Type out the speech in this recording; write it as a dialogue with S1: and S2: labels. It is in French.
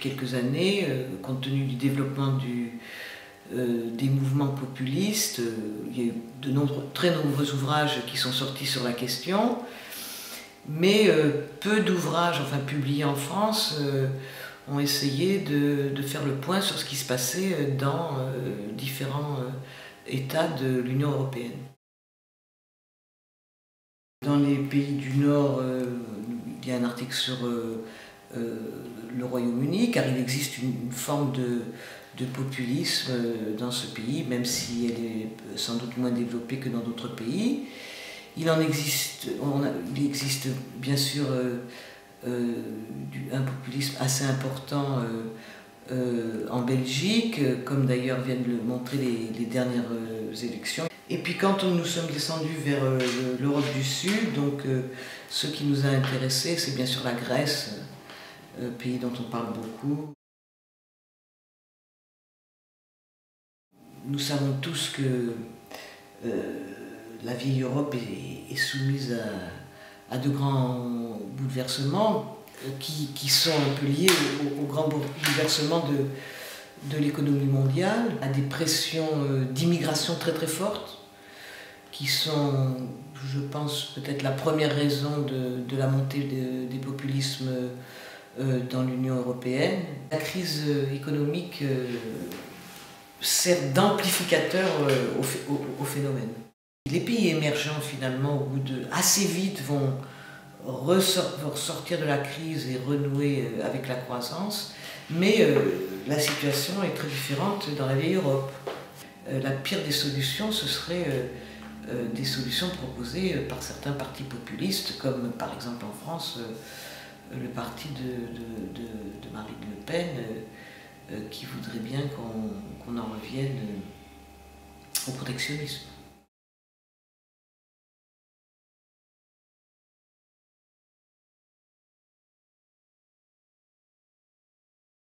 S1: quelques années, compte tenu du développement des mouvements populistes. Il y a eu très nombreux ouvrages qui sont sortis sur la question, mais peu d'ouvrages publiés en France ont essayé de faire le point sur ce qui se passait dans différents États de l'Union européenne. Dans les pays du Nord, il y a un article sur le Royaume-Uni, car il existe une forme de populisme dans ce pays, même si elle est sans doute moins développée que dans d'autres pays. Il existe bien sûr un populisme assez important en Belgique, comme d'ailleurs viennent de le montrer les dernières élections. Et puis quand nous sommes descendus vers l'Europe du Sud, donc ce qui nous a intéressés, c'est bien sûr la Grèce, pays dont on parle beaucoup. Nous savons tous que la vieille Europe est soumise à de grands bouleversements qui sont un peu liés aux grands bouleversements de l'économie mondiale, à des pressions d'immigration très très fortes, qui sont, je pense, peut-être la première raison de la montée des populismes dans l'Union européenne. La crise économique sert d'amplificateur au phénomène. Les pays émergents, finalement, assez vite vont ressortir de la crise et renouer avec la croissance, mais la situation est très différente dans la vieille Europe. La pire des solutions, ce serait des solutions proposées par certains partis populistes, comme par exemple en France le parti de Marine Le Pen, qui voudrait bien qu'on en revienne au protectionnisme.